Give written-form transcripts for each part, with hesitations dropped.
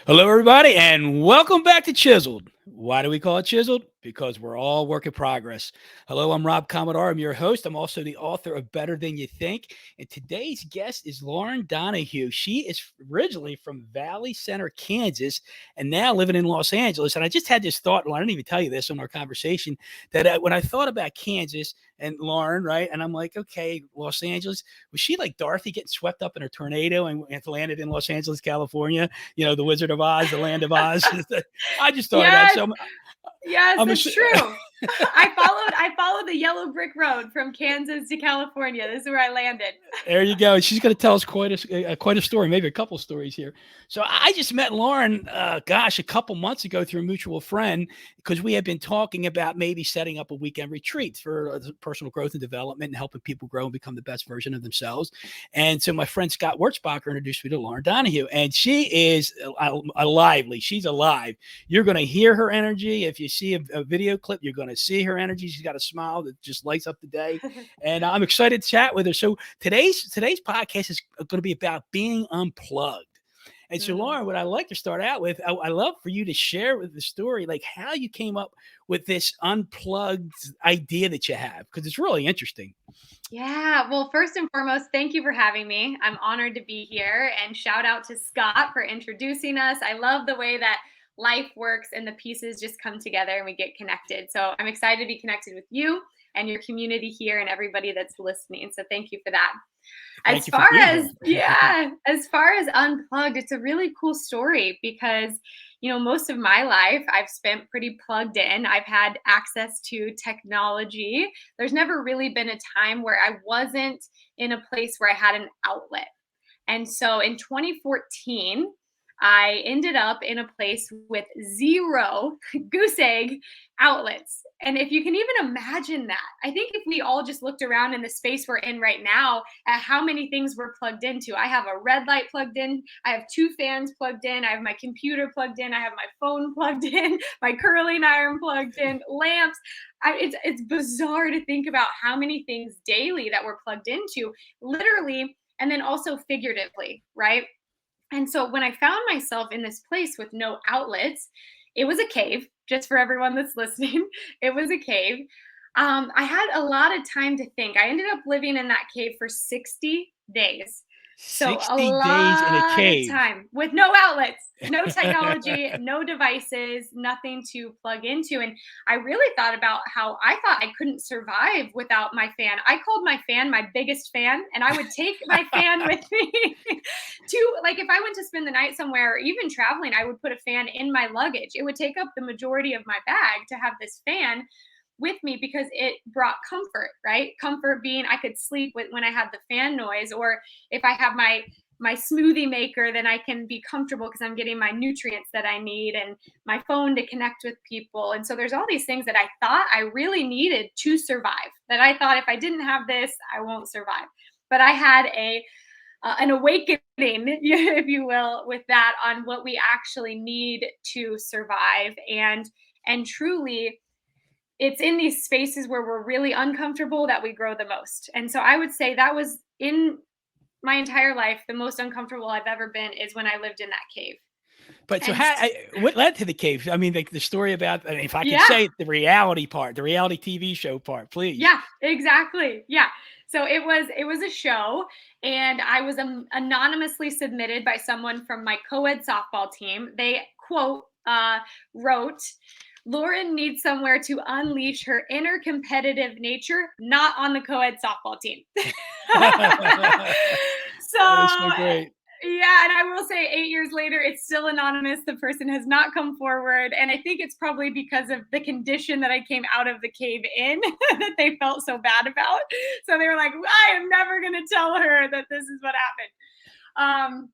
Hello, everybody, and welcome back to Chiseled. Why do we call it Chiseled? Because we're all work in progress. Hello, I'm Rob Commodari. I'm your host. I'm also the author of Better Than You Think. And today's guest is Lauren Donahue. She is originally from Valley Center, Kansas, and now living in Los Angeles. And I just had this thought, and I didn't even tell you this in our conversation, that when I thought about Kansas and Lauren, right, and I'm like, okay, Los Angeles, was she like Dorothy getting swept up in a tornado and landed in Los Angeles, California? The Wizard of Oz, the Land of Oz. I just thought of that. Yes, So yes, I'm a, it's true. I followed the yellow brick road from Kansas to California. This is where I landed. there you go. She's going to tell us quite a story, maybe a couple stories here. So I just met Lauren, a couple months ago through a mutual friend because we had been talking about maybe setting up a weekend retreat for personal growth and development and helping people grow and become the best version of themselves. And so my friend Scott Wurzbacher introduced me to Lauren Donahue, and she is a lively. She's alive. You're going to hear her energy. If you see a video clip, you're going to see her energy. She's got a smile that just lights up the day. And I'm excited to chat with her. So today's podcast is going to be about being unplugged. And so, Mm. Lauren, what I like to start out with, I love for you to share with the story, like how you came up with this unplugged idea that you have, because it's really interesting. Yeah, well, first and foremost, thank you for having me. I'm honored to be here, and shout out to Scott for introducing us. I love the way that life works and the pieces just come together and we get connected. So I'm excited to be connected with you and your community here and everybody that's listening. So thank you for that. Thank As you for far being as here. yeah, as far as Unplugged, it's a really cool story because most of my life I've spent pretty plugged in. I've had access to technology. There's never really been a time where I wasn't in a place where I had an outlet. And so in 2014, I ended up in a place with zero goose egg outlets. And if you can even imagine that, I think if we all just looked around in the space we're in right now at how many things we're plugged into. I have a red light plugged in, I have two fans plugged in, I have my computer plugged in, I have my phone plugged in, my curling iron plugged in, lamps. It's bizarre to think about how many things daily that we're plugged into, literally, and then also figuratively, right? And so when I found myself in this place with no outlets, it was a cave, just for everyone that's listening. It was a cave. I had a lot of time to think. I ended up living in that cave for 60 days. So a 60 days in a lot of cave. time with no outlets, no technology, no devices, nothing to plug into. And I really thought about how I thought I couldn't survive without my fan. I called my fan my biggest fan, and I would take my fan with me to, like, if I went to spend the night somewhere or even traveling, I would put a fan in my luggage. It would take up the majority of my bag to have this fan with me because it brought comfort, right? Comfort being I could sleep with when I had the fan noise, or if I have my smoothie maker, then I can be comfortable because I'm getting my nutrients that I need, and my phone to connect with people. And so there's all these things that I thought I really needed to survive, that I thought if I didn't have this, I won't survive. But I had an awakening, if you will, with that on what we actually need to survive. And truly, it's in these spaces where we're really uncomfortable that we grow the most. And so I would say that was in my entire life the most uncomfortable I've ever been is when I lived in that cave. But so And what led to the cave? I mean, the story about, I mean, if I can yeah, say it, the reality part, the reality TV show part, please. yeah, exactly. Yeah. So it was a show, and I was anonymously submitted by someone from my co-ed softball team. They quote wrote, Lauren needs somewhere to unleash her inner competitive nature, not on the co-ed softball team. That is So so great. yeah, and I will say 8 years later, it's still anonymous. The person has not come forward. And I think it's probably because of the condition that I came out of the cave in that they felt so bad about. So they were like, I am never going to tell her that this is what happened.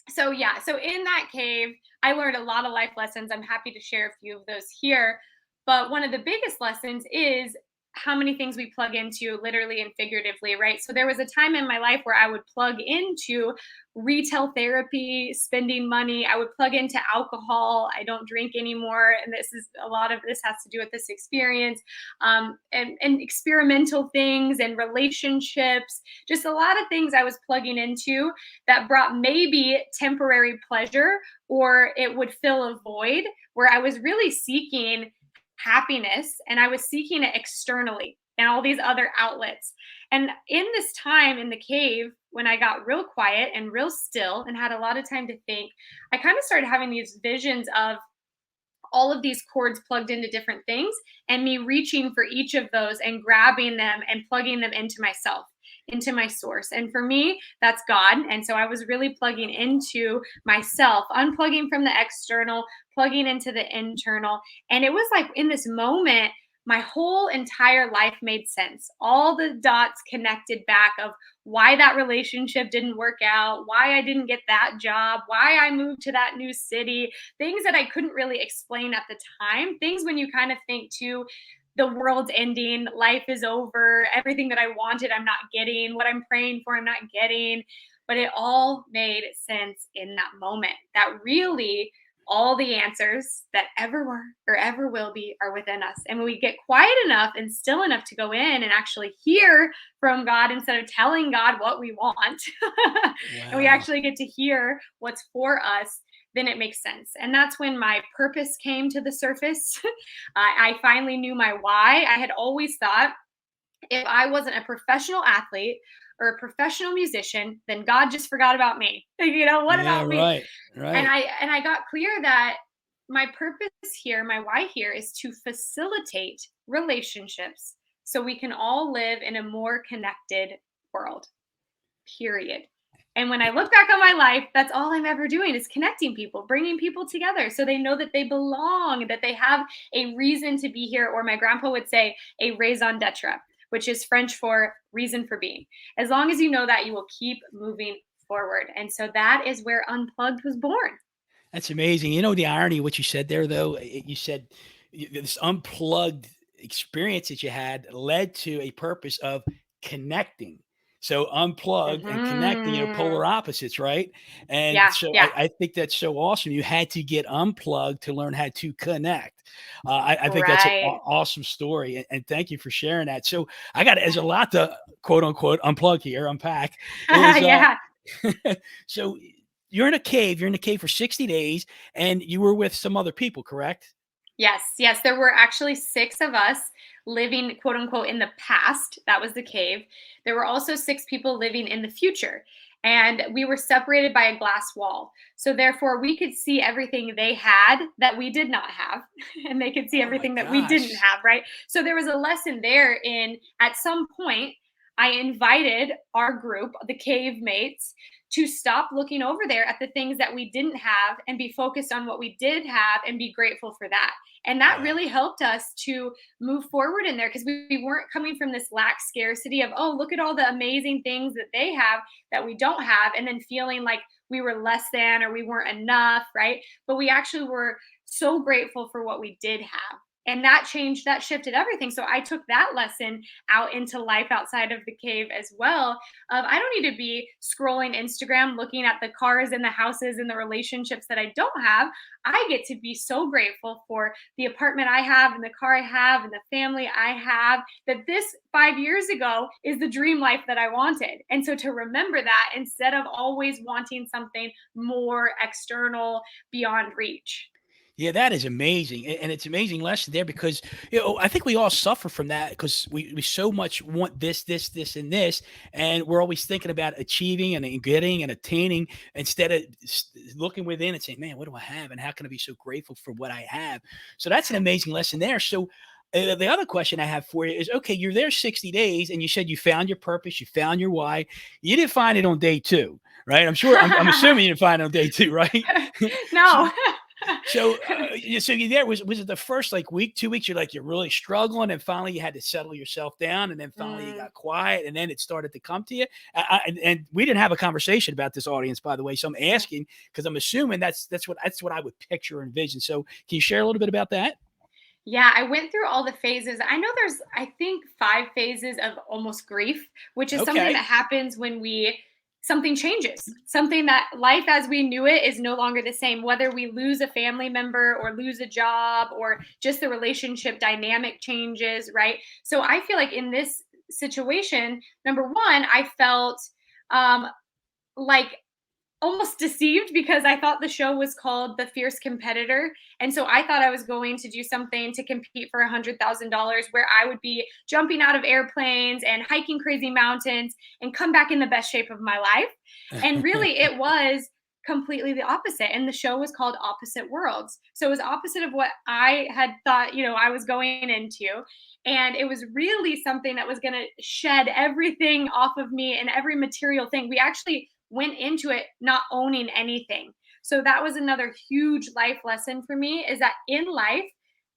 So yeah, so in that cave, I learned a lot of life lessons. I'm happy to share a few of those here. But one of the biggest lessons is how many things we plug into literally and figuratively, right? So there was a time in my life where I would plug into retail therapy, spending money. I would plug into alcohol. I don't drink anymore. And this is a lot of this has to do with this experience, and experimental things and relationships, just a lot of things I was plugging into that brought maybe temporary pleasure, or it would fill a void where I was really seeking happiness and I was seeking it externally and all these other outlets. And in this time in the cave, when I got real quiet and real still and had a lot of time to think, I kind of started having these visions of all of these cords plugged into different things and me reaching for each of those and grabbing them and plugging them into myself, into my source. And for me, that's God. And so I was really plugging into myself, unplugging from the external, plugging into the internal. And it was like in this moment, my whole entire life made sense. All the dots connected back of why that relationship didn't work out, why I didn't get that job, why I moved to that new city, things that I couldn't really explain at the time. Things when you kind of think too, the world's ending, life is over, everything that I wanted, I'm not getting, what I'm praying for, I'm not getting. But it all made sense in that moment. That really all the answers that ever were or ever will be are within us. And when we get quiet enough and still enough to go in and actually hear from God instead of telling God what we want, and we Wow. actually get to hear what's for us, then it makes sense. And that's when my purpose came to the surface. I finally knew my why. I had always thought if I wasn't a professional athlete or a professional musician, then God just forgot about me. What Yeah, about me? right. And Right. I got clear that my purpose here, my why here is to facilitate relationships so we can all live in a more connected world. Period. And when I look back on my life, that's all I'm ever doing is connecting people, bringing people together so they know that they belong, that they have a reason to be here, or my grandpa would say, a raison d'etre, which is French for reason for being. As long as you know that, you will keep moving forward. And so that is where Unplugged was born. That's amazing. You know, the irony of what you said there, though, you said this unplugged experience that you had led to a purpose of connecting. So unplugged and connecting, Hmm. polar opposites, right? And Yeah, so yeah, I think that's so awesome. You had to get unplugged to learn how to connect. I think that's an right. awesome story. And thank you for sharing that. So I got, as a lot to quote unquote unplug here, unpack is, Yeah. so you're in a cave for 60 days and you were with some other people, correct? Yes, yes, there were actually 6 of us living, quote, unquote, "in the past." That was the cave. There were also 6 people living in the future, and we were separated by a glass wall. So, therefore, we could see everything they had that we did not have, and they could see Oh my everything that we didn't gosh. have, right? So, there was a lesson there in at some point, I invited our group, the cave mates, to stop looking over there at the things that we didn't have and be focused on what we did have and be grateful for that. And that Wow. really helped us to move forward in there because we weren't coming from this lack scarcity of, oh, look at all the amazing things that they have that we don't have, and then feeling like we were less than or we weren't enough, right? But we actually were so grateful for what we did have. And that changed, that shifted everything. So I took that lesson out into life outside of the cave as well. I don't need to be scrolling Instagram, looking at the cars and the houses and the relationships that I don't have. I get to be so grateful for the apartment I have and the car I have and the family I have, that this 5 years ago is the dream life that I wanted. And so to remember that instead of always wanting something more external beyond reach. Yeah, that is amazing. And it's an amazing lesson there because, I think we all suffer from that because we so much want this, and this. And we're always thinking about achieving and getting and attaining instead of looking within and saying, man, what do I have? And how can I be so grateful for what I have? So that's an amazing lesson there. So the other question I have for you is, okay, you're there 60 days and you said you found your purpose, you found your why. You didn't find it on day two, right? I'm assuming you didn't find it on day two, right? so, No. so you there was it the first like week, 2 weeks? You're really struggling, and finally you had to settle yourself down, and then finally you Mm. got quiet, and then it started to come to you. And we didn't have a conversation about this audience, by the way. So I'm asking because I'm assuming that's what I would picture and envision. So can you share a little bit about that? Yeah, I went through all the phases. I know there's, I think, 5 phases of almost grief, which is something Okay. that happens when something changes. Something that life as we knew it is no longer the same, whether we lose a family member or lose a job or just the relationship dynamic changes, right? So I feel like in this situation, number 1, I felt um like almost deceived because I thought the show was called The Fierce Competitor. And so I thought I was going to do something to compete for $100,000 where I would be jumping out of airplanes and hiking crazy mountains and come back in the best shape of my life. And really, it was completely the opposite. And the show was called Opposite Worlds. So it was opposite of what I had thought, I was going into. And it was really something that was going to shed everything off of me and every material thing. We actually went into it not owning anything. So that was another huge life lesson for me, is that in life,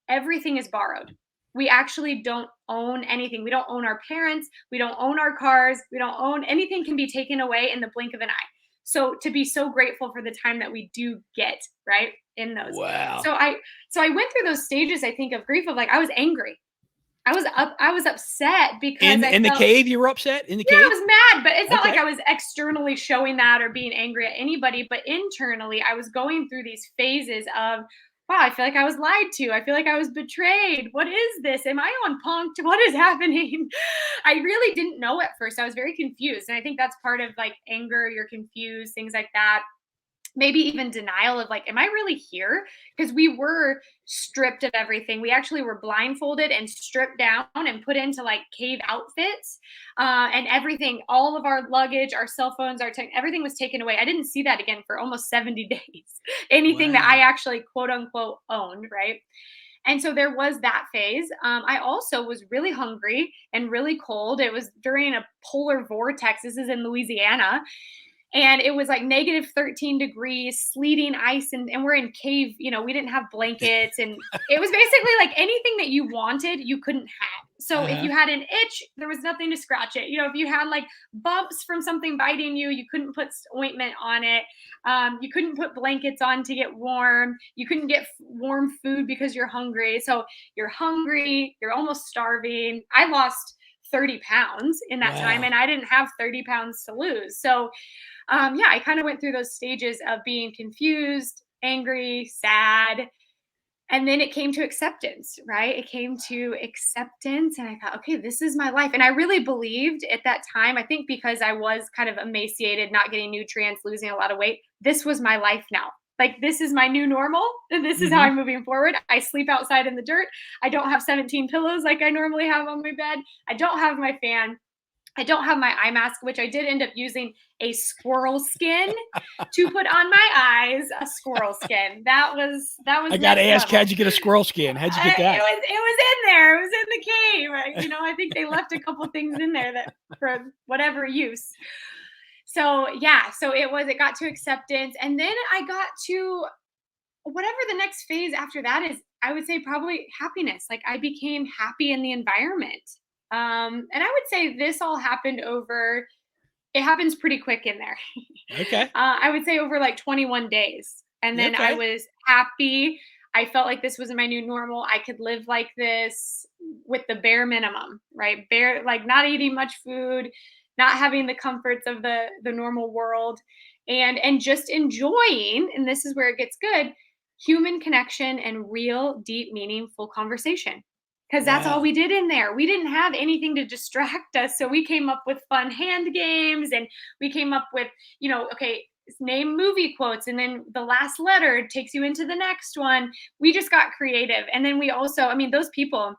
everything is borrowed. We actually don't own anything. We don't own our parents. We don't own our cars. We don't own anything, can be taken away in the blink of an eye. So to be so grateful for the time that we do get, right, in those. Wow. So I went through those stages, I think, of grief, of like, I was angry. I was upset because I In the felt, cave, you were upset in the yeah, I cave? was mad, but it's not like Okay. I was externally showing that or being angry at anybody, but internally, I was going through these phases of, wow, I feel like I was lied to. I feel like I was betrayed. What is this? Am I on punked? What is happening? I really didn't know at first. I was very confused. And I think that's part of like anger, you're confused, things like that. Maybe even denial of like, am I really here? Because we were stripped of everything. We actually were blindfolded and stripped down and put into like cave outfits, and everything, all of our luggage, our cell phones, everything was taken away. I didn't see that again for almost 70 days. Anything that I Wow. actually quote unquote owned, right? And so there was that phase. I also was really hungry and really cold. It was during a polar vortex. This is in Louisiana, and it was like negative 13 degrees, sleeting, ice, and we're in cave. We didn't have blankets, and it was basically like anything that you wanted you couldn't have. So if Uh-huh. you had an itch, there was nothing to scratch it. If you had like bumps from something biting you, you couldn't put ointment on it. You couldn't put blankets on to get warm. You couldn't get warm food because you're hungry. So you're hungry, you're almost starving. I lost 30 pounds in that time, Wow. and I didn't have 30 pounds to lose. So yeah, I kind of went through those stages of being confused, angry, sad. And then it came to acceptance, right? It came to acceptance. And I thought, okay, this is my life. And I really believed at that time, I think because I was kind of emaciated, not getting nutrients, losing a lot of weight, this was my life now. Like, this is my new normal. And this is how Mhm. I'm moving forward. I sleep outside in the dirt. I don't have 17 pillows like I normally have on my bed. I don't have my fan. I don't have my eye mask, which I did end up using a squirrel skin to put on my eyes. A squirrel skin. That was I gotta next ask, level. how'd you get a squirrel skin? How'd you get It that? was it was in there. It was in the cave. I think they left a couple things in there that for whatever use. So yeah, so it got to acceptance, and then I got to whatever the next phase after that is. I would say probably happiness. Like, I became happy in the environment. And I would say this all happened over, it happens pretty quick in there. Okay. I would say over like 21 days. And then I Okay. was happy. I felt like this was my new normal. I could live like this with the bare minimum, right? Bare, like not eating much food, not having the comforts of the normal world, and just enjoying, and this is where it gets good, human connection and real, deep, meaningful conversation. Because that's all Wow. we did in there. We didn't have anything to distract us. So we came up with fun hand games, and we came up with, okay, name movie quotes. And then the last letter takes you into the next one. We just got creative. And then we also, I mean, those people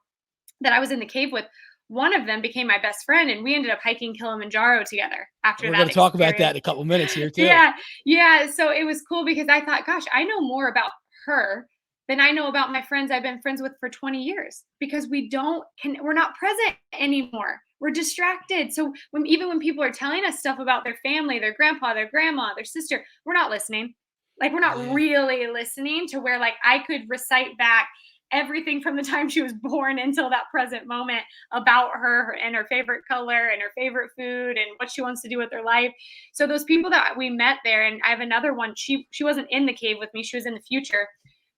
that I was in the cave with, one of them became my best friend, and we ended up hiking Kilimanjaro together after We're that gonna talk about that experience. in a couple minutes here too. Yeah, yeah. So it was cool because I thought, gosh, I know more about her than I know about my friends I've been friends with for 20 years, because we're not present anymore. We're distracted. So even when people are telling us stuff about their family, their grandpa, their grandma, their sister, we're not listening. Like, we're not Yeah. really listening to where like I could recite back everything from the time she was born until that present moment about her and her favorite color and her favorite food and what she wants to do with her life. So those people that we met there, and I have another one, she wasn't in the cave with me, she was in the future.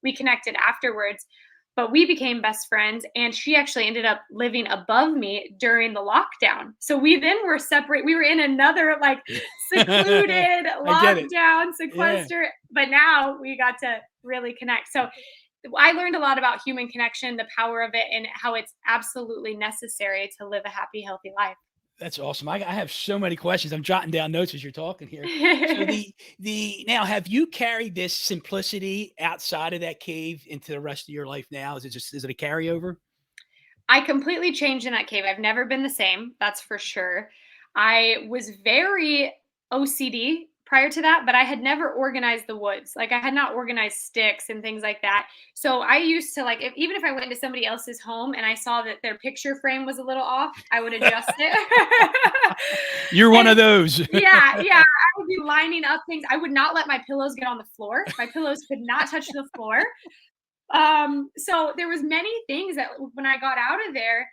We connected afterwards. but we became best friends, and she actually ended up living above me during the lockdown. So we then were separate. We were in another like secluded I get it. lockdown Yeah. sequester, but now we got to really connect. So I learned a lot about human connection, the power of it, and how it's absolutely necessary to live a happy, healthy life. That's awesome. I have so many questions. I'm jotting down notes as you're talking here. So the now have you carried this simplicity outside of that cave into the rest of your life now? Is it a carryover? I completely changed in that cave. I've never been the same, that's for sure. I was very OCD prior to that, but I had never organized the woods. Like I had not organized sticks and things like that. So I used to like even if I went into somebody else's home and I saw that their picture frame was a little off, I would adjust it. You're one And of those. yeah, I would be lining up things. I would not let my pillows get on the floor. My pillows could not touch the floor. So there was many things that when I got out of there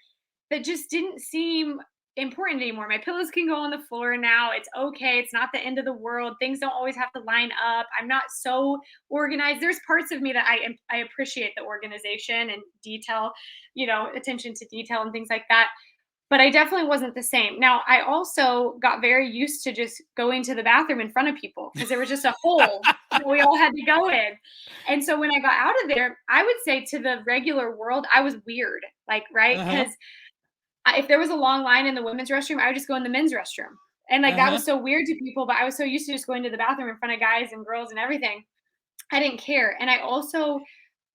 that just didn't seem important anymore. My pillows can go on the floor now. It's okay. It's not the end of the world. Things don't always have to line up. I'm not so organized. There's parts of me that I appreciate the organization and detail, attention to detail and things like that. But I definitely wasn't the same. Now, I also got very used to just going to the bathroom in front of people because there was just a hole that we all had to go in. And so when I got out of there, I would say to the regular world, I was weird, like, right? Uh-huh. Because if there was a long line in the women's restroom, I would just go in the men's restroom. And like that Uh-huh. was so weird to people, but I was so used to just going to the bathroom in front of guys and girls and everything. I didn't care. And I also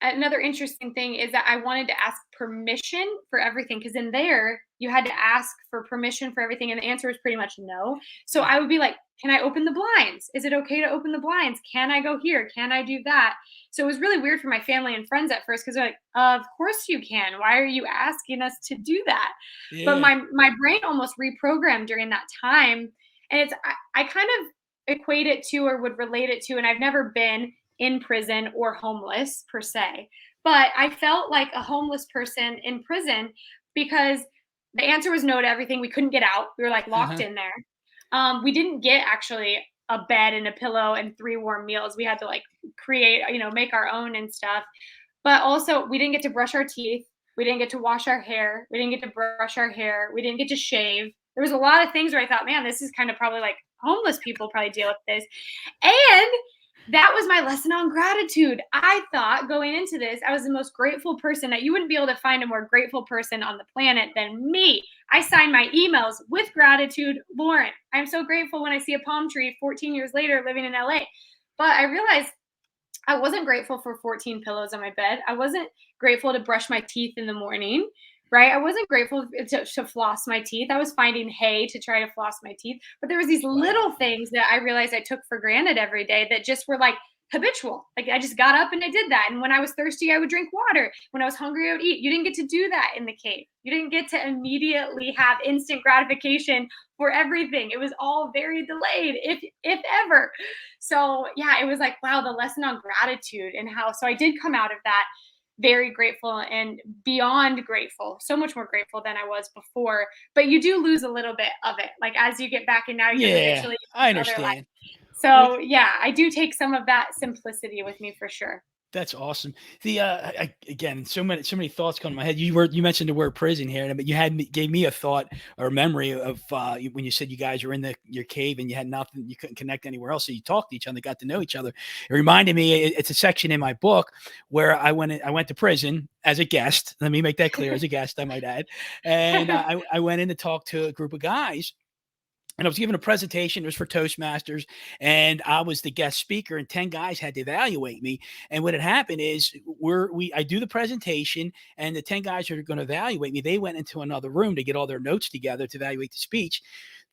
another interesting thing is that I wanted to ask permission for everything because in there you had to ask for permission for everything, and the answer was pretty much no. So I would be like, "Can I open the blinds? Is it okay to open the blinds? Can I go here? Can I do that?" So it was really weird for my family and friends at first because they're like, "Of course you can. Why are you asking us to do that?" But Yeah. my brain almost reprogrammed during that time, and I kind of equate it to or would relate it to, and I've never been in prison or homeless per se. But I felt like a homeless person in prison because the answer was no to everything. We couldn't get out. We were like locked Uh-huh. in there. We didn't get actually a bed and a pillow and 3 warm meals. We had to like create, make our own and stuff. But also, we didn't get to brush our teeth. We didn't get to wash our hair. We didn't get to brush our hair. We didn't get to shave. There was a lot of things where I thought, man, this is kind of probably like homeless people probably deal with this. And that was my lesson on gratitude. I thought going into this, I was the most grateful person that you wouldn't be able to find a more grateful person on the planet than me. I sign my emails with gratitude, Lauren. I'm so grateful when I see a palm tree 14 years later living in LA. But I realized I wasn't grateful for 14 pillows on my bed. I wasn't grateful to brush my teeth in the morning, right? I wasn't grateful to floss my teeth. I was finding hay to try to floss my teeth. But there was these little Wow. things that I realized I took for granted every day that just were like habitual. Like I just got up and I did that. And when I was thirsty, I would drink water. When I was hungry, I would eat. You didn't get to do that in the cave. You didn't get to immediately have instant gratification for everything. It was all very delayed, if ever. So yeah, it was like, wow, the lesson on gratitude and how so I did come out of that very grateful and beyond grateful, so much more grateful than I was before. But you do lose a little bit of it, like as you get back and now you're Yeah, habitually I in other life. understand. With So yeah, I do take some of that simplicity with me for sure. That's awesome. Again, so many thoughts come to my head. You mentioned the word prison here, but you gave me a thought or a memory of when you said you guys were in your cave and you had nothing, you couldn't connect anywhere else, so you talked to each other, got to know each other. It reminded me. It's a section in my book where I went to prison as a guest. Let me make that clear, as a guest, I might add, and I went in to talk to a group of guys, and I was given a presentation. It was for Toastmasters, and I was the guest speaker. And 10 guys had to evaluate me. And what had happened is, I do the presentation, and the 10 guys who are going to evaluate me, they went into another room to get all their notes together to evaluate the speech.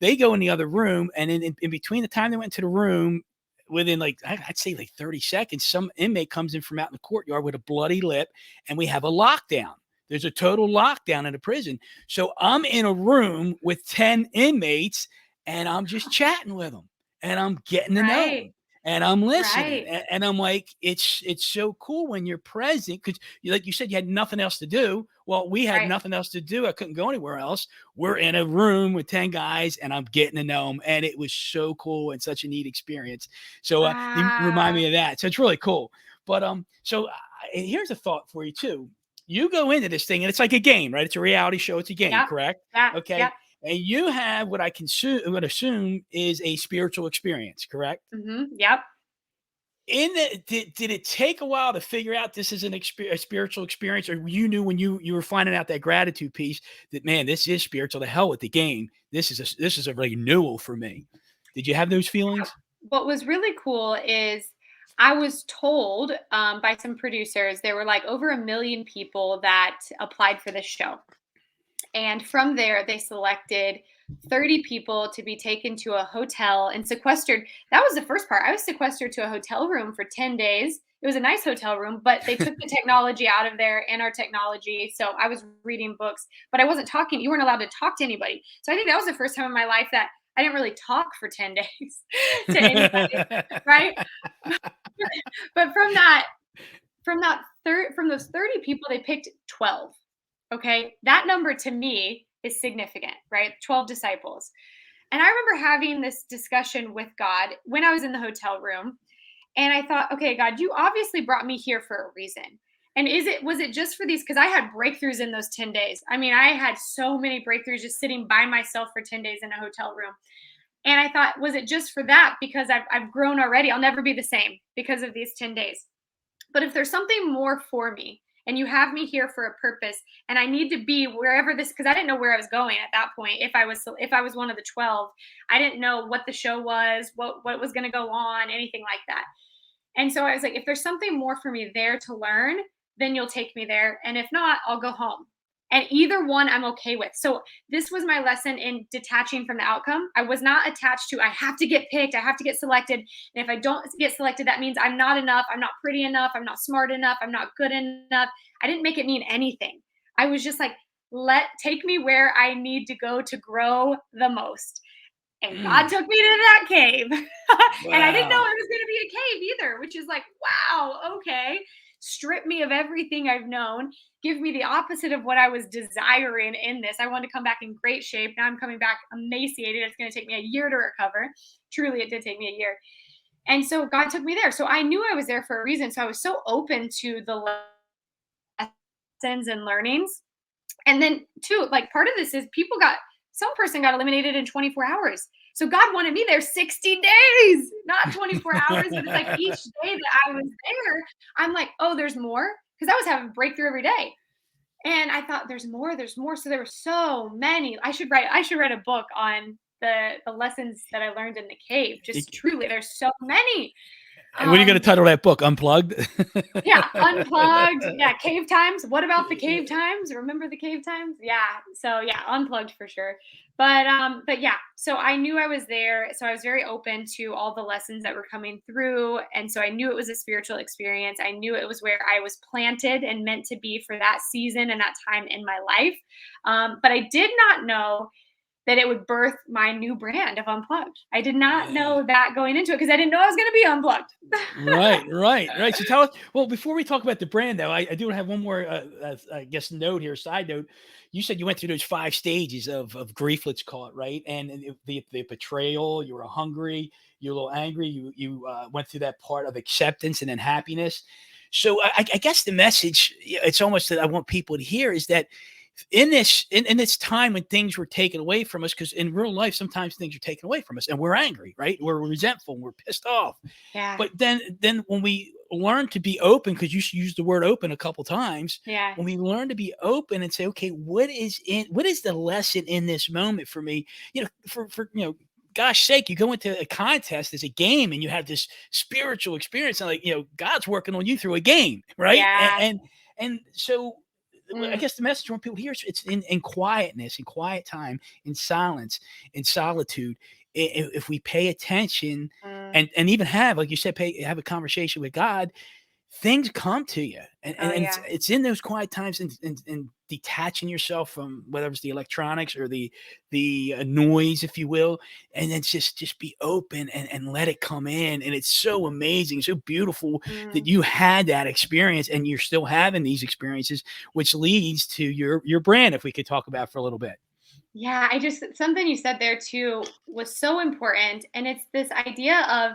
They go in the other room, and in between the time they went to the room, within like I'd say like 30 seconds, some inmate comes in from out in the courtyard with a bloody lip, and we have a lockdown. There's a total lockdown in the prison. So I'm in a room with 10 inmates, and I'm just chatting with them, and I'm getting to know Right, them, and I'm listening, right, and I'm like, it's so cool when you're present because, like you said, you had nothing else to do. Well, we had right. nothing else to do. I couldn't go anywhere else. We're in a room with 10 guys, and I'm getting to know them, and it was so cool and such a neat experience. So you remind Wow. me of that. So it's really cool. But so here's a thought for you too. you go into this thing and it's like a game, right? It's a reality show. It's a game, Yep. correct? Yeah. Okay. Yep. And you have what I would assume is a spiritual experience, correct? Yep. In the did it take a while to figure out this is a spiritual experience, or you knew when you were finding out that gratitude piece that, man, this is spiritual? The hell with the game. This is a renewal for me. Did you have those feelings? What was really cool is I was told by some producers there were like over 1 million people that applied for this show. And from there, they selected 30 people to be taken to a hotel and sequestered. That was the first part. I was sequestered to a hotel room for 10 days. It was a nice hotel room, but they took the technology out of there and our technology. So I was reading books, but I wasn't talking. You weren't allowed to talk to anybody. So I think that was the first time in my life that I didn't really talk for 10 days to anybody, right? But from those 30 people, they picked 12. Okay. That number to me is significant, right? 12 disciples. And I remember having this discussion with God when I was in the hotel room. And I thought, okay, God, you obviously brought me here for a reason. And was it just for these? Because I had breakthroughs in those 10 days. I mean, I had so many breakthroughs just sitting by myself for 10 days in a hotel room. And I thought, was it just for that? Because I've grown already. I'll never be the same because of these 10 days. But if there's something more for me and you have me here for a purpose and I need to be wherever this, because I didn't know where I was going at that point. If I was one of the 12, I didn't know what the show was, what was going to go on, anything like that. And so I was like, if there's something more for me there to learn, then you'll take me there. And if not, I'll go home. And either one I'm okay with. So this was my lesson in detaching from the outcome. I was not attached to, I have to get picked, I have to get selected. And if I don't get selected, that means I'm not enough, I'm not pretty enough, I'm not smart enough, I'm not good enough. I didn't make it mean anything. I was just like, take me where I need to go to grow the most. And God took me to that cave. And I didn't know Wow. it was going to be a cave either, which is like, wow, okay. Strip me of everything I've known. Give me the opposite of what I was desiring in this. I wanted to come back in great shape. Now I'm coming back emaciated. It's going to take me a year to recover. Truly, it did take me a year. And so God took me there. So I knew I was there for a reason. So I was so open to the lessons and learnings. And then, too, like part of this is some person got eliminated in 24 hours. So God wanted me there 60 days, not 24 hours. But it's like each day that I was there, I'm like, oh, there's more. Because I was having a breakthrough every day. And I thought there's more, there's more. So there were so many. I should write a book on the lessons that I learned in the cave. Just truly, there's so many. What are you going to title that book? Unplugged? Yeah, Unplugged. Yeah, cave times. What about the cave times? Remember the cave times? Yeah. So yeah, Unplugged for sure. But yeah, so I knew I was there. So I was very open to all the lessons that were coming through. And so I knew it was a spiritual experience. I knew it was where I was planted and meant to be for that season and that time in my life. But I did not know that it would birth my new brand of Unplugged. I did not know that going into it because I didn't know I was going to be unplugged. Right. So tell us. Well, before we talk about the brand, though, I do have one more, I guess, side note. You said you went through those 5 stages of grief, let's call it, right? And the betrayal. You were hungry. You were a little angry. You went through that part of acceptance and then happiness. So I guess the message, it's almost that I want people to hear is that in this time when things were taken away from us, because in real life sometimes things are taken away from us and we're angry, right? We're resentful, we're pissed off. Yeah. But then when we learn to be open, because you used the word open a couple times, Yeah. when we learn to be open and say, okay, what is the lesson in this moment for me? For gosh sake, you go into a contest as a game and you have this spiritual experience, and like, God's working on you through a game, right? Yeah. And so I guess the message when people hear it's in quietness, in quiet time, in silence, in solitude. If we pay attention and even have, like you said, have a conversation with God, things come to you. And it's in those quiet times and detaching yourself from whether it's the electronics or the noise, if you will, and then just be open and let it come in. And it's so amazing, so beautiful that you had that experience and you're still having these experiences, which leads to your brand, if we could talk about for a little bit. Yeah, something you said there too was so important. And it's this idea of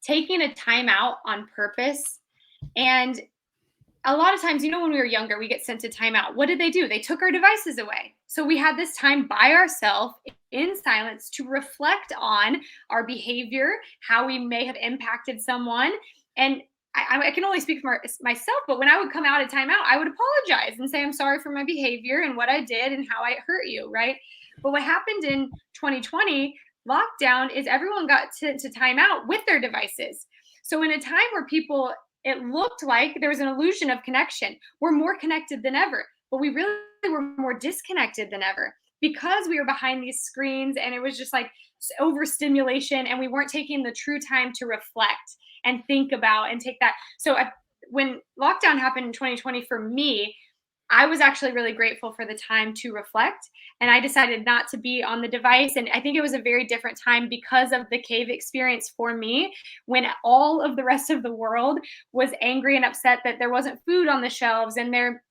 taking a time out on purpose. And a lot of times, when we were younger, we get sent to timeout. What did they do? They took our devices away. So we had this time by ourselves in silence to reflect on our behavior, how we may have impacted someone. And I can only speak for myself, but when I would come out of timeout, I would apologize and say, I'm sorry for my behavior and what I did and how I hurt you, right? But what happened in 2020 lockdown is everyone got sent to timeout with their devices. So in a time where people, it looked like there was an illusion of connection. We're more connected than ever, but we really were more disconnected than ever because we were behind these screens and it was just like overstimulation and we weren't taking the true time to reflect and think about and take that. So when lockdown happened in 2020 for me, I was actually really grateful for the time to reflect. And I decided not to be on the device. And I think it was a very different time because of the cave experience for me, when all of the rest of the world was angry and upset that there wasn't food on the shelves and there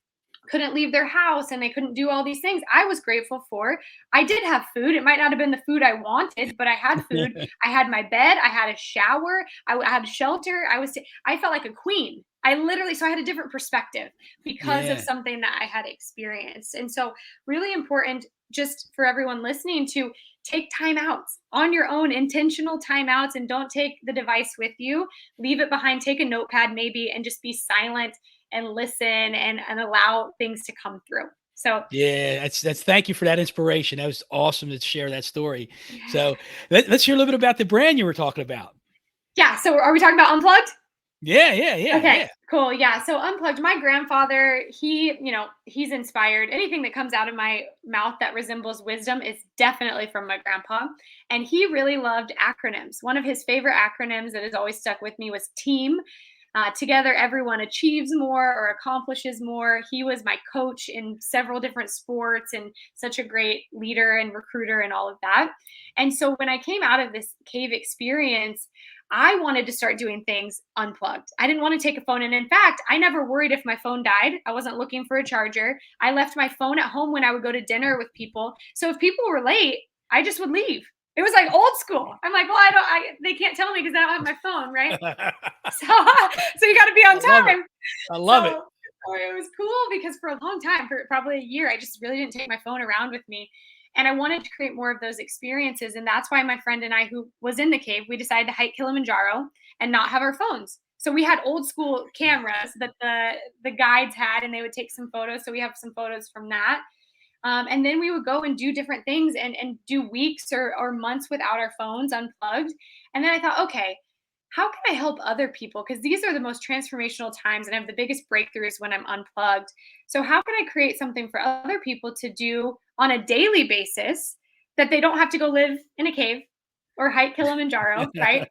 couldn't leave their house and they couldn't do all these things. I was grateful for. I did have food. It might not have been the food I wanted, but I had food. I had my bed. I had a shower. I had shelter. I felt like a queen. I literally, so I had a different perspective because of Yeah. something that I had experienced. And so, really important just for everyone listening to take timeouts on your own, intentional timeouts, and don't take the device with you. Leave it behind. Take a notepad maybe and just be silent and listen and allow things to come through. So Yeah, that's thank you for that inspiration. That was awesome to share that story. yeah. So let's hear a little bit about the brand you were talking about. Yeah. So are we talking about Unplugged? Yeah, yeah, yeah, Okay, yeah. cool. Yeah. So Unplugged, my grandfather, he's inspired. Anything that comes out of my mouth that resembles wisdom is definitely from my grandpa. And he really loved acronyms. One of his favorite acronyms that has always stuck with me was TEAM. Together, everyone achieves more or accomplishes more. He was my coach in several different sports and such a great leader and recruiter and all of that. And so when I came out of this cave experience, I wanted to start doing things unplugged. I didn't want to take a phone. And in fact, I never worried if my phone died. I wasn't looking for a charger. I left my phone at home when I would go to dinner with people. So if people were late, I just would leave. It was like old school. I'm like, well, they can't tell me because I don't have my phone, right? So, so you got to be on I love it. time. I love it. So it was cool because for a long time, for probably a year, I just really didn't take my phone around with me. And I wanted to create more of those experiences. And that's why my friend and I, who was in the cave, we decided to hike Kilimanjaro and not have our phones. So we had old school cameras that the guides had, and they would take some photos. So we have some photos from that. And then we would go and do different things and do weeks or months without our phones unplugged. And then I thought, okay, how can I help other people? Because these are the most transformational times and I have the biggest breakthroughs when I'm unplugged. So, how can I create something for other people to do on a daily basis that they don't have to go live in a cave or hike Kilimanjaro, right?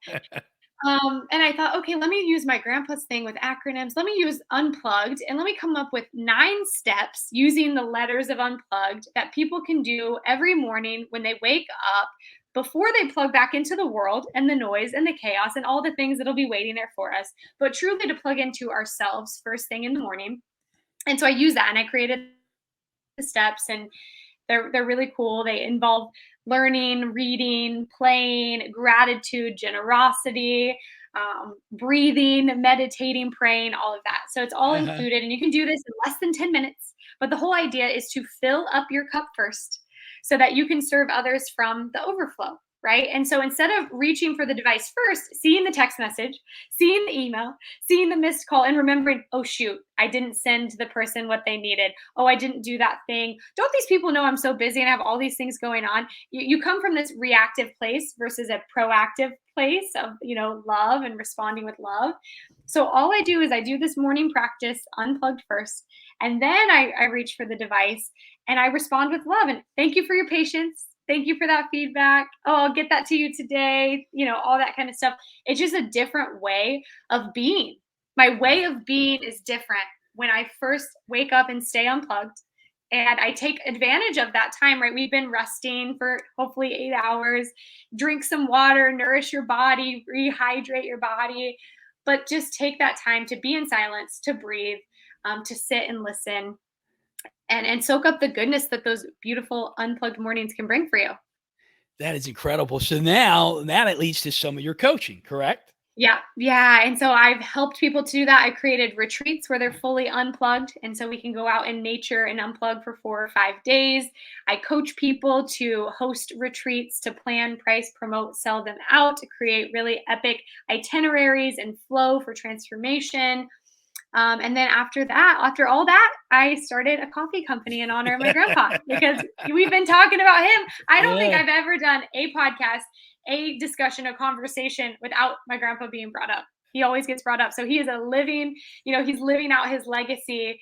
And I thought, okay, let me use my grandpa's thing with acronyms. Let me use Unplugged and let me come up with 9 steps using the letters of Unplugged that people can do every morning when they wake up before they plug back into the world and the noise and the chaos and all the things that'll be waiting there for us, but truly to plug into ourselves first thing in the morning. And so I use that and I created the steps and they're really cool. They involve learning, reading, playing, gratitude, generosity, breathing, meditating, praying, all of that. So it's all Uh-huh. included, and you can do this in less than 10 minutes. But the whole idea is to fill up your cup first so that you can serve others from the overflow. Right. And so instead of reaching for the device first, seeing the text message, seeing the email, seeing the missed call, and remembering, oh, shoot, I didn't send the person what they needed. Oh, I didn't do that thing. Don't these people know I'm so busy and I have all these things going on? You come from this reactive place versus a proactive place of, love and responding with love. So all I do is I do this morning practice unplugged first, and then I reach for the device and I respond with love. And thank you for your patience. Thank you for that feedback. Oh, I'll get that to you today. All that kind of stuff. It's just a different way of being. My way of being is different when I first wake up and stay unplugged. And I take advantage of that time, right? We've been resting for hopefully 8 hours. Drink some water, nourish your body, rehydrate your body. But just take that time to be in silence, to breathe, to sit and listen and soak up the goodness that those beautiful unplugged mornings can bring for you. That is incredible. So now that leads to some of your coaching, correct? Yeah, yeah, and so I've helped people to do that. I created retreats where they're fully unplugged, and so we can go out in nature and unplug for 4 or 5 days. I coach people to host retreats, to plan, price, promote, sell them out, to create really epic itineraries and flow for transformation. And then after that, after all that, I started a coffee company in honor of my grandpa because we've been talking about him. I don't think Yeah. I've ever done a podcast, a discussion, a conversation without my grandpa being brought up. He always gets brought up. So he is a living, he's living out his legacy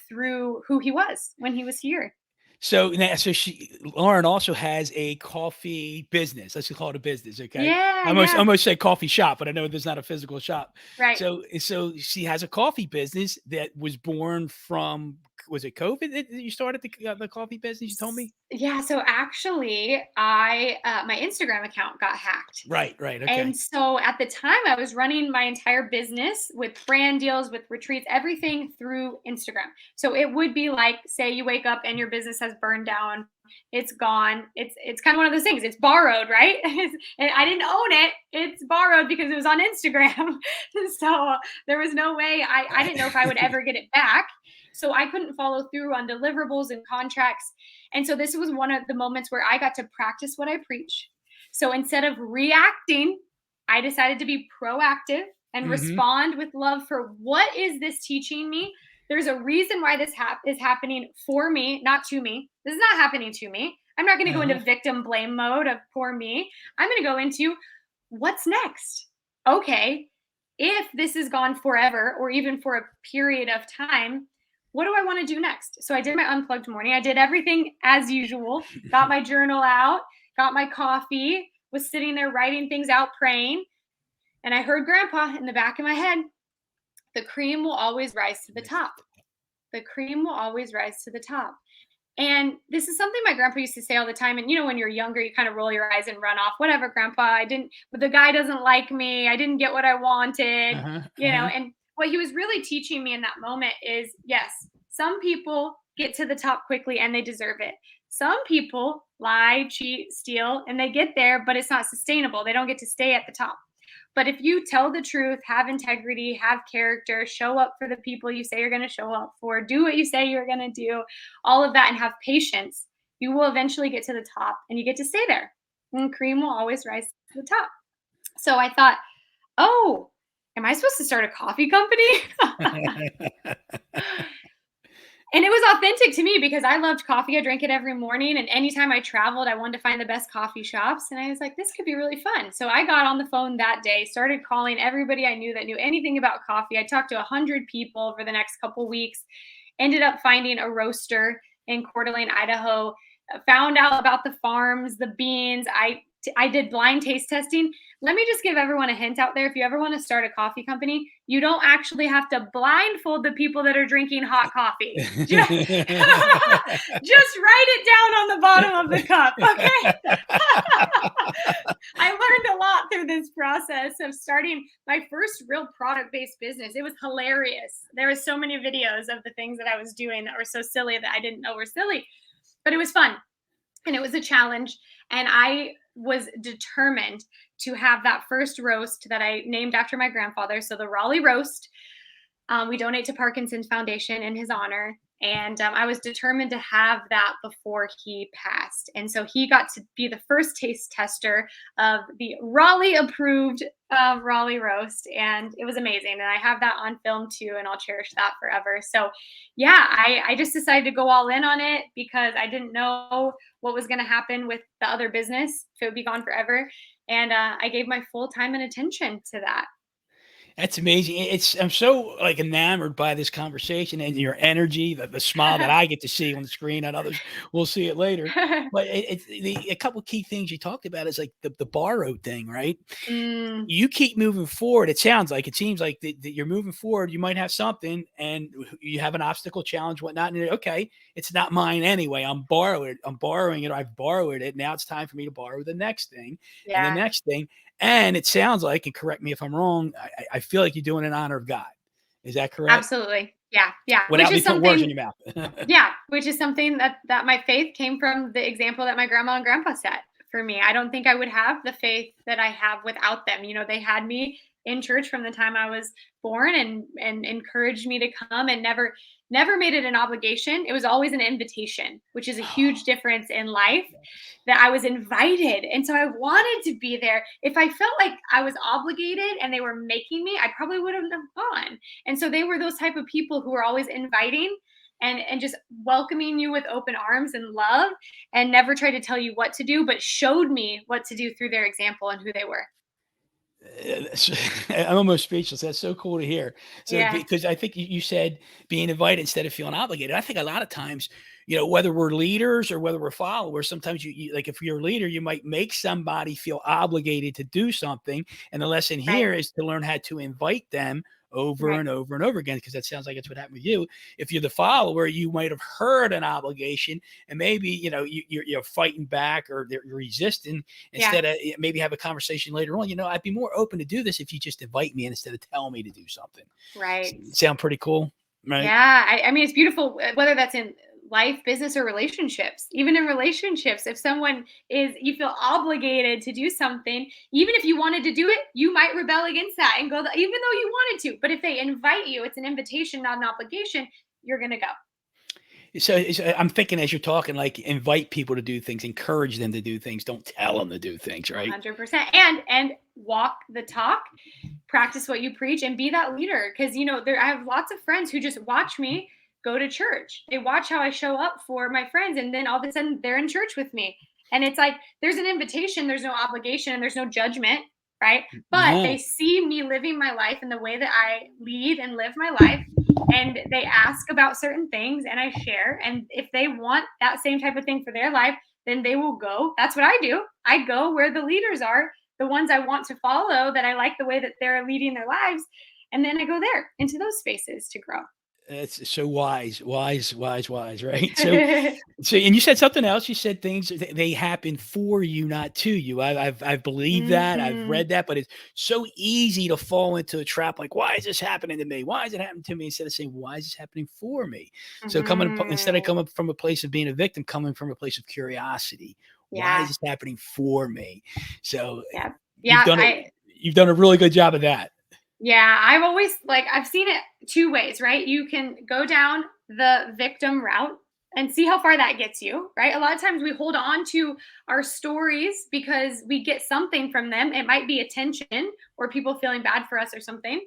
through who he was when he was here. So now, Lauren also has a coffee business. Let's just call it a business, okay? Yeah, I yeah, almost say coffee shop, but I know there's not a physical shop. right. So she has a coffee business that was born from, was it COVID that you started the coffee business? You told me. Yeah, so actually, I my Instagram account got hacked. Right. And Okay. so at the time, I was running my entire business with brand deals, with retreats, everything through Instagram. So it would be like, say you wake up and your business has burned down, it's gone. It's kind of one of those things. It's borrowed, right? And I didn't own it. It's borrowed because it was on Instagram. So there was no way I didn't know if I would ever get it back. So I couldn't follow through on deliverables and contracts. And so this was one of the moments where I got to practice what I preach. So instead of reacting, I decided to be proactive and Hmm. respond with love for what is this teaching me? There's a reason why this is happening for me, not to me. This is not happening to me. I'm not going to go Uh-huh. into victim blame mode of poor me. I'm going to go into what's next. Okay, if this is gone forever or even for a period of time, what do I want to do next? So I did my unplugged morning. I did everything as usual, got my journal out, got my coffee, was sitting there writing things out, praying. And I heard grandpa in the back of my head, the cream will always rise to the top. The cream will always rise to the top. And this is something my grandpa used to say all the time. And when you're younger, you kind of roll your eyes and run off. Whatever, grandpa. I didn't, but the guy doesn't like me. I didn't get what I wanted. Uh-huh. Uh-huh. And what he was really teaching me in that moment is yes, some people get to the top quickly and they deserve it. Some people lie, cheat, steal, and they get there, but it's not sustainable. They don't get to stay at the top. But if you tell the truth, have integrity, have character, show up for the people you say you're going to show up for, do what you say you're going to do, all of that, and have patience, you will eventually get to the top and you get to stay there. And cream will always rise to the top. So I thought, oh, am I supposed to start a coffee company? And it was authentic to me because I loved coffee. I drank it every morning. And anytime I traveled, I wanted to find the best coffee shops. And I was like, this could be really fun. So I got on the phone that day, started calling everybody I knew that knew anything about coffee. I talked to 100 people over the next couple weeks, ended up finding a roaster in Coeur d'Alene, Idaho, found out about the farms, the beans. I did blind taste testing. Let me just give everyone a hint out there. If you ever want to start a coffee company, you don't actually have to blindfold the people that are drinking hot coffee. Just, just write it down on the bottom of the cup. Okay. I learned a lot through this process of starting my first real product-based business. It was hilarious. There was so many videos of the things that I was doing that were so silly that I didn't know were silly, but it was fun and it was a challenge. And I was determined to have that first roast that I named after my grandfather. So the Raleigh roast, we donate to Parkinson's Foundation in his honor. And I was determined to have that before he passed. And so he got to be the first taste tester of the Raleigh approved Raleigh roast. And it was amazing. And I have that on film too. And I'll cherish that forever. So yeah, I just decided to go all in on it because I didn't know what was going to happen with the other business, if it would be gone forever. And I gave my full time and attention to that. That's amazing. I'm so like enamored by this conversation and your energy, the smile that I get to see on the screen, and others will see it later. But a couple key things you talked about is like the borrowed thing, right? Mm, You keep moving forward. It seems like that you're moving forward. You might have something, and you have an obstacle, challenge, whatnot. And okay, it's not mine anyway. I'm borrowing it. I've borrowed it. Now it's time for me to borrow the next thing, and the yeah. next thing. And it sounds like, and correct me if I'm wrong, I feel like you're doing it in honor of God. Is that correct? Absolutely. Yeah, yeah, which Without me is putting words in something, your mouth. yeah, which is something that my faith came from the example that my grandma and grandpa set for me. I don't think I would have the faith that I have without them. They had me in church from the time I was born, and encouraged me to come, and never made it an obligation. It was always an invitation, which is a huge difference in life, that I was invited. And so I wanted to be there. If I felt like I was obligated and they were making me, I probably wouldn't have gone. And so they were those type of people who were always inviting and just welcoming you with open arms and love, and never tried to tell you what to do, but showed me what to do through their example and who they were. I'm almost speechless. That's so cool to hear. So, Yeah. because I think you said being invited instead of feeling obligated. I think a lot of times, whether we're leaders or whether we're followers, sometimes you like if you're a leader, you might make somebody feel obligated to do something. And the lesson Right. here is to learn how to invite them over Right. and over and over again, because that sounds like it's what happened with you. If you're the follower, you might have heard an obligation, and maybe you're fighting back or you're resisting. Yeah. Instead of maybe have a conversation later on, I'd be more open to do this if you just invite me instead of tell me to do something. Right. Sound pretty cool, right? Yeah. I mean, it's beautiful, whether that's in life, business, or relationships. Even in relationships, if you feel obligated to do something, even if you wanted to do it, you might rebel against that and go, even though you wanted to. But if they invite you, it's an invitation, not an obligation, you're going to go. So I'm thinking as you're talking, like invite people to do things, encourage them to do things, don't tell them to do things, right? 100%. And walk the talk, practice what you preach, and be that leader. Because I have lots of friends who just watch me go to church. They watch how I show up for my friends, and then all of a sudden they're in church with me. And it's like there's an invitation, there's no obligation, and there's no judgment, right? But they No. see me living my life in the way that I lead and live my life, and they ask about certain things, and I share. And if they want that same type of thing for their life, then they will go. That's what I do. I go where the leaders are, the ones I want to follow, that I like the way that they're leading their lives. And then I go there into those spaces to grow. It's so wise, wise, wise, wise, right? And you said something else. You said things they happen for you, not to you. I've believed that. I've Mhm. read that, but it's so easy to fall into a trap. Like, why is this happening to me? Why is it happening to me? Instead of saying, why is this happening for me? So instead of Mhm. coming from a place of being a victim, coming from a place of curiosity. Why is Yeah. this happening for me? So Yeah. you've Yeah. done it. You've done a really good job of that. Yeah, I've seen it two ways, right? You can go down the victim route and see how far that gets you, right? A lot of times we hold on to our stories because we get something from them. It might be attention or people feeling bad for us or something.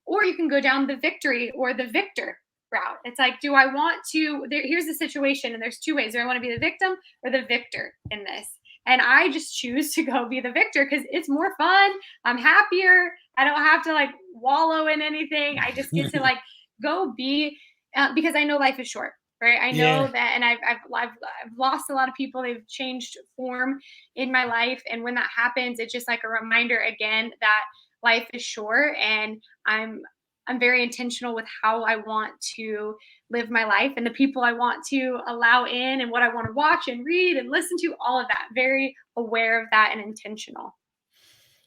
Or you can go down the victory or the victor route. It's like, do I want to? Here's the situation, and there's two ways. Do I want to be the victim or the victor in this? And I just choose to go be the victor because it's more fun. I'm happier. I don't have to like wallow in anything. I just get to like go be because I know life is short, right? I know Yeah. that, and I've lost a lot of people. They've changed form in my life, and when that happens, it's just like a reminder again that life is short, and I'm very intentional with how I want to live my life and the people I want to allow in and what I want to watch and read and listen to, all of that. Very aware of that and intentional.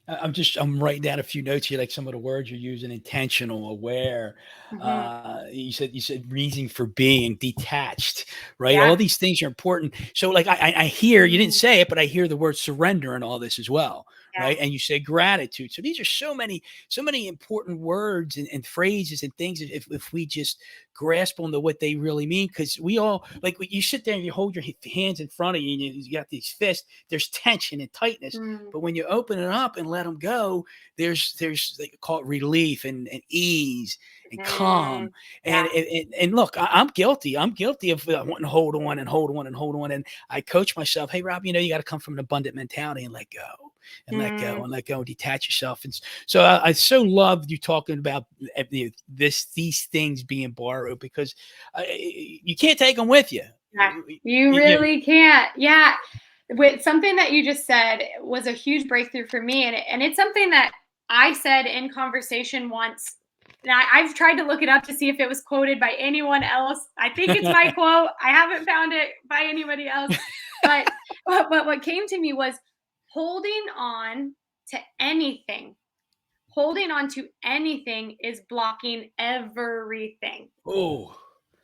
I'm writing down a few notes here, like some of the words you're using: intentional, aware. Hmm. You said reason for being, detached, right? All Yeah. these things are important. So, like I hear you didn't Mhm. say it, but I hear the word surrender in all this as well, Yeah. right? And you say gratitude. So these are so many important words and phrases and things. If we just grasp onto what they really mean, because we all like you sit there and you hold your hands in front of you and you got these fists. There's tension and tightness, Mm. but when you open it up and let them go, they call it relief and ease and calm. Mhm. Yeah. And look, I'm guilty. I'm guilty of wanting to hold on and hold on and hold on. And I coach myself. Hey, Rob, you got to come from an abundant mentality and let go and let go Mm. and let go and detach yourself. And so I so loved you talking about these things being borrowed, because you can't take them with you. Yeah. You You- really can't. Yeah. With something that you just said was a huge breakthrough for me. And it's something that I said in conversation once. And I've tried to look it up to see if it was quoted by anyone else. I think it's my quote. I haven't found it by anybody else. But but what came to me was holding on to anything. Holding on to anything is blocking everything. oh,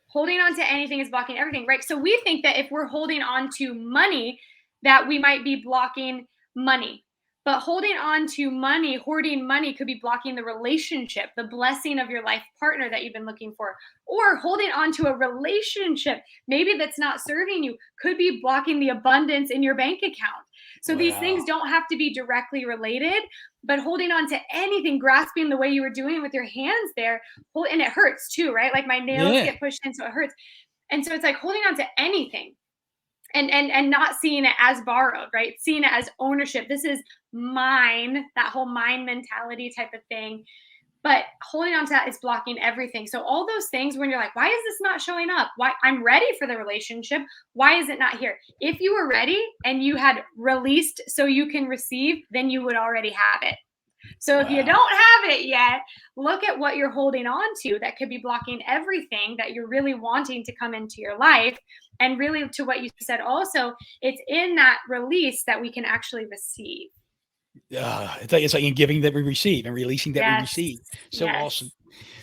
Holding on to anything is blocking everything, right? So we think that if we're holding on to money, that we might be blocking money. But holding on to money, hoarding money could be blocking the relationship, the blessing of your life partner that you've been looking for. Or holding on to a relationship, maybe that's not serving you, could be blocking the abundance in your bank account. So these things Wow. don't have to be directly related, but holding on to anything, grasping the way you were doing with your hands there, and it hurts too, right? Like my nails Yeah. get pushed in, so it hurts. And so it's like holding on to anything and not seeing it as borrowed, right? Seeing it as ownership. This is mine, that whole mine mentality type of thing. But holding on to that is blocking everything. So all those things when you're like, why is this not showing up? Why I'm ready for the relationship. Why is it not here? If you were ready and you had released so you can receive, then you would already have it. So if you Wow. don't have it yet, look at what you're holding on to that could be blocking everything that you're really wanting to come into your life. And really, to what you said also, it's in that release that we can actually receive. It's like in giving that we receive and releasing that we Yes. receive. So awesome.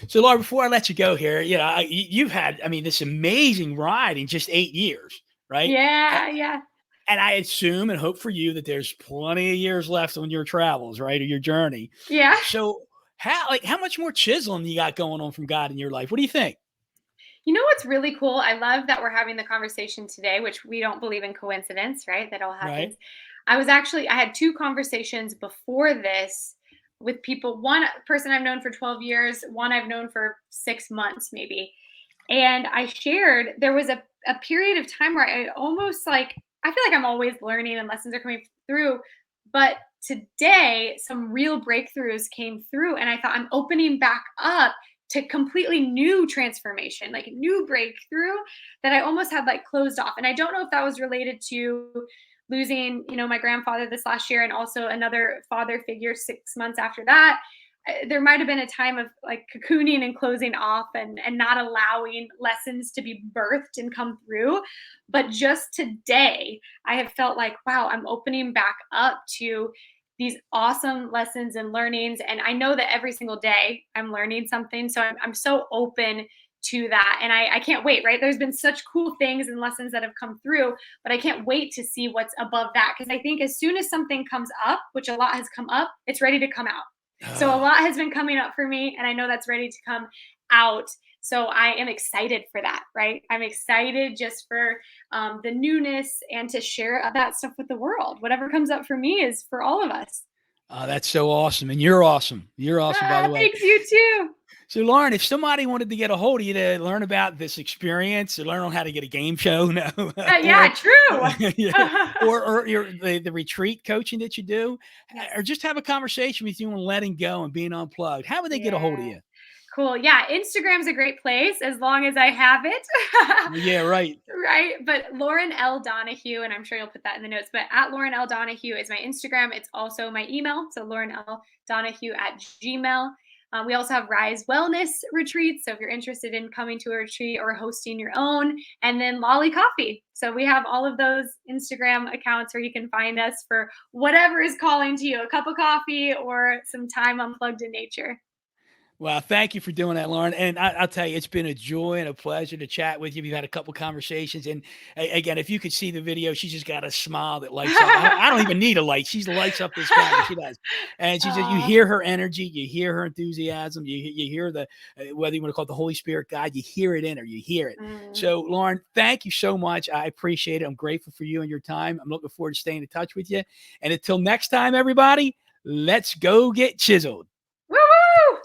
Yes. So, Laura, before I let you go here, you've had, I mean, this amazing ride in just 8 years, right? A- Yeah. Yeah. And I assume and hope for you that there's plenty of years left on your travels, right, or your journey. Yeah. So, how much more chiseling you got going on from God in your life? What do you think? You know what's really cool? I love that we're having the conversation today, which we don't believe in coincidence, right? That all Right? happens. I had two conversations before this with people. One person I've known for 12 years, one I've known for 6 months, maybe. And I shared there was a period of time where I almost like, I feel like I'm always learning and lessons are coming through. But today, some real breakthroughs came through, and I thought I'm opening back up to completely new transformation, like new breakthrough that I almost had like closed off. And I don't know if that was related to losing, my grandfather this last year and also another father figure 6 months after that. There might have been a time of like cocooning and closing off and not allowing lessons to be birthed and come through. But just today, I have felt like, wow, I'm opening back up to these awesome lessons and learnings. And I know that every single day I'm learning something. So I'm so open to that. And I can't wait, right? There's been such cool things and lessons that have come through, but I can't wait to see what's above that. Because I think as soon as something comes up, which a lot has come up, it's ready to come out. So a Oh, lot has been coming up for me, and I know that's ready to come out. So I am excited for that, right? I'm excited just for the newness and to share that stuff with the world. Whatever comes up for me is for all of us. that's so awesome. And you're awesome. You're awesome, by the way. Thanks, you too. So, Lauren, if somebody wanted to get a hold of you to learn about this experience, to learn on how to get a game show, no, Yeah, true. yeah, or the retreat coaching that you do, Yes. or just have a conversation with you on letting go and being unplugged, how would they get a hold of Yeah. you? Cool. Yeah, Instagram's a great place as long as I have it. Yeah, right. Right. But Lauren L. Donahue, and I'm sure you'll put that in the notes, but at Lauren L. Donahue is my Instagram. It's also my email. So Lauren L. Donahue at Gmail. We also have Rise Wellness retreats. So if you're interested in coming to a retreat or hosting your own, and then Lolly Coffee. So we have all of those Instagram accounts where you can find us for whatever is calling to you, a cup of coffee or some time unplugged in nature. Well, thank you for doing that, Lauren. And I'll tell you, it's been a joy and a pleasure to chat with you. We've had a couple conversations, and again, if you could see the video, she just got a smile that lights up. I don't even need a light; she lights up this camera. She does, and she just you Aw. hear her energy, you hear her enthusiasm, you hear the whether you want to call it the Holy Spirit guide, you hear it in her, you hear it. Mm. So, Lauren, thank you so much. I appreciate it. I'm grateful for you and your time. I'm looking forward to staying in touch with you. And until next time, everybody, let's go get chiseled. Woo woo!